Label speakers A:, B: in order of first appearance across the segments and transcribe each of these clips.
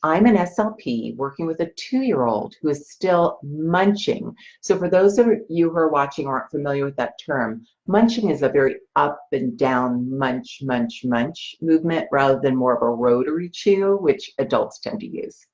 A: I'm an SLP working with a 2-year-old who is still munching. So for those of you who are watching or aren't familiar with that term, munching is a very up and down munch, munch, munch movement rather than more of a rotary chew, which adults tend to use.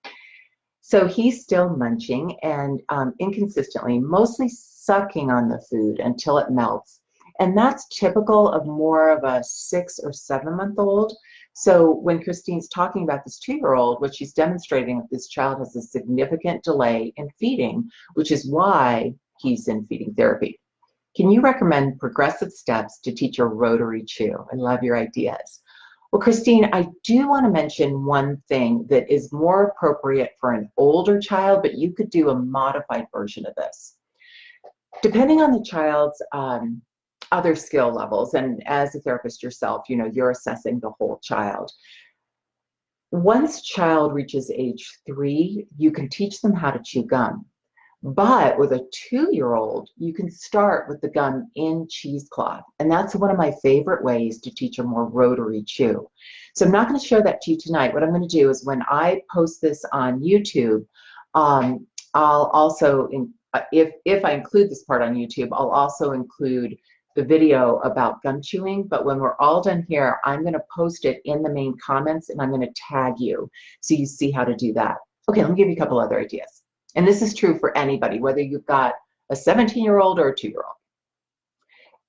A: So he's still munching and inconsistently, mostly sucking on the food until it melts. And that's typical of more of a 6 or 7-month-old. So when Christine's talking about this 2-year-old, what she's demonstrating that this child has a significant delay in feeding, which is why he's in feeding therapy. Can you recommend progressive steps to teach a rotary chew? I love your ideas. Well, Christine, I do want to mention one thing that is more appropriate for an older child, but you could do a modified version of this. Depending on the child's other skill levels, and as a therapist yourself, you know, you're assessing the whole child. Once child reaches age 3, you can teach them how to chew gum. But with a 2-year-old, you can start with the gum in cheesecloth. And that's one of my favorite ways to teach a more rotary chew. So I'm not going to show that to you tonight. What I'm going to do is when I post this on YouTube, I'll also, if I include this part on YouTube, I'll also include the video about gum chewing. But when we're all done here, I'm going to post it in the main comments and I'm going to tag you so you see how to do that. Okay, let me give you a couple other ideas. And this is true for anybody, whether you've got a 17-year-old or a 2-year-old.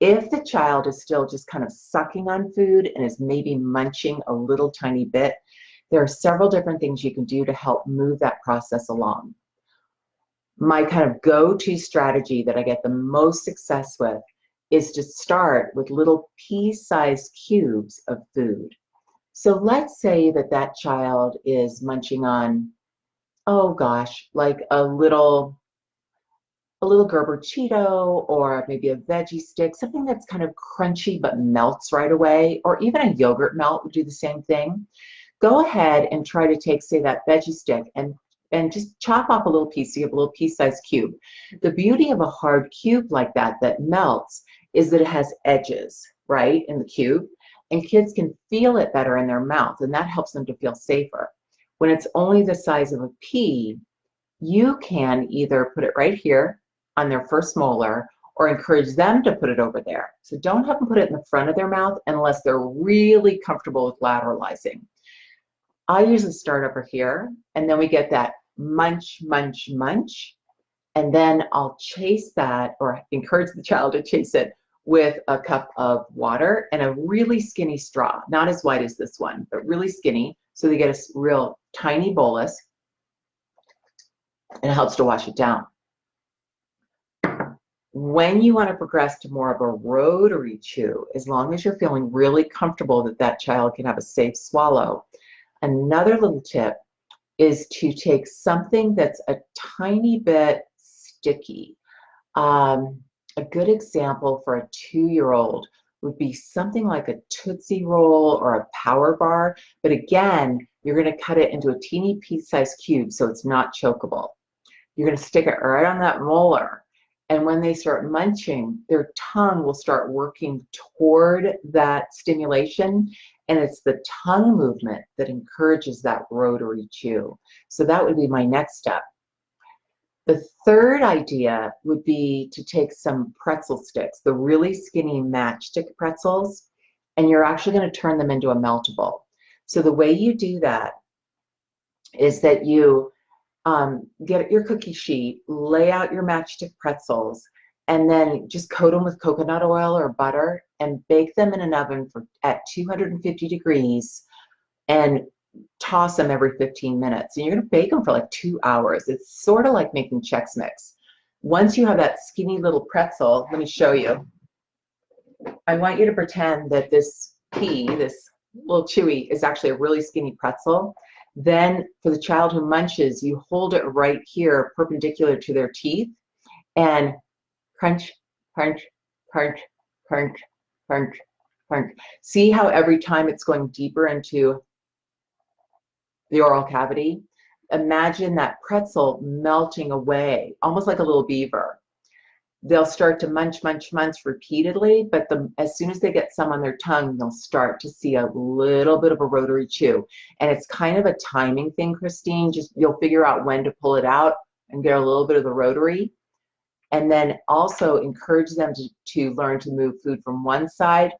A: If the child is still just kind of sucking on food and is maybe munching a little tiny bit, there are several different things you can do to help move that process along. My kind of go-to strategy that I get the most success with is to start with little pea-sized cubes of food. So let's say that that child is munching on, oh gosh, like a little Gerber Cheeto or maybe a veggie stick, something that's kind of crunchy but melts right away, or even a yogurt melt would do the same thing. Go ahead and try to take, say, that veggie stick and just chop off a little piece so you have a little piece-sized cube. The beauty of a hard cube like that melts is that it has edges, right, in the cube, and kids can feel it better in their mouth, and that helps them to feel safer. When it's only the size of a pea, you can either put it right here on their first molar or encourage them to put it over there. So don't have them put it in the front of their mouth unless they're really comfortable with lateralizing. I usually start over here, and then we get that munch, munch, munch, and then I'll chase that or encourage the child to chase it with a cup of water and a really skinny straw, not as wide as this one, but really skinny, so they get a real tiny bolus, and it helps to wash it down. When you want to progress to more of a rotary chew, as long as you're feeling really comfortable that that child can have a safe swallow, another little tip is to take something that's a tiny bit sticky. A good example for a 2-year-old would be something like a Tootsie Roll or a Power Bar, but again, you're going to cut it into a teeny pea-sized cube so it's not chokeable. You're going to stick it right on that molar, and when they start munching, their tongue will start working toward that stimulation, and it's the tongue movement that encourages that rotary chew. So that would be my next step. The third idea would be to take some pretzel sticks, the really skinny matchstick pretzels, and you're actually going to turn them into a meltable. So the way you do that is that you get your cookie sheet, lay out your matchstick pretzels, and then just coat them with coconut oil or butter and bake them in an oven at 250 degrees and toss them every 15 minutes. And you're going to bake them for like 2 hours. It's sort of like making Chex Mix. Once you have that skinny little pretzel, let me show you. I want you to pretend that this pea, this little chewy, is actually a really skinny pretzel. Then for the child who munches, you hold it right here perpendicular to their teeth and crunch, crunch, crunch, crunch, crunch, crunch. See how every time it's going deeper into the oral cavity? Imagine that pretzel melting away, almost like a little beaver. they'll start to munch, munch, munch repeatedly, but as soon as they get some on their tongue, they'll start to see a little bit of a rotary chew. And it's kind of a timing thing, Christine. Just you'll figure out when to pull it out and get a little bit of the rotary. And then also encourage them to learn to move food from one side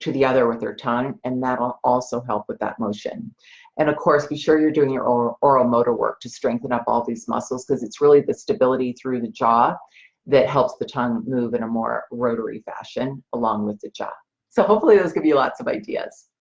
A: to the other with their tongue, and that'll also help with that motion. And of course, be sure you're doing your oral motor work to strengthen up all these muscles, because it's really the stability through the jaw that helps the tongue move in a more rotary fashion along with the jaw. So hopefully those give you lots of ideas.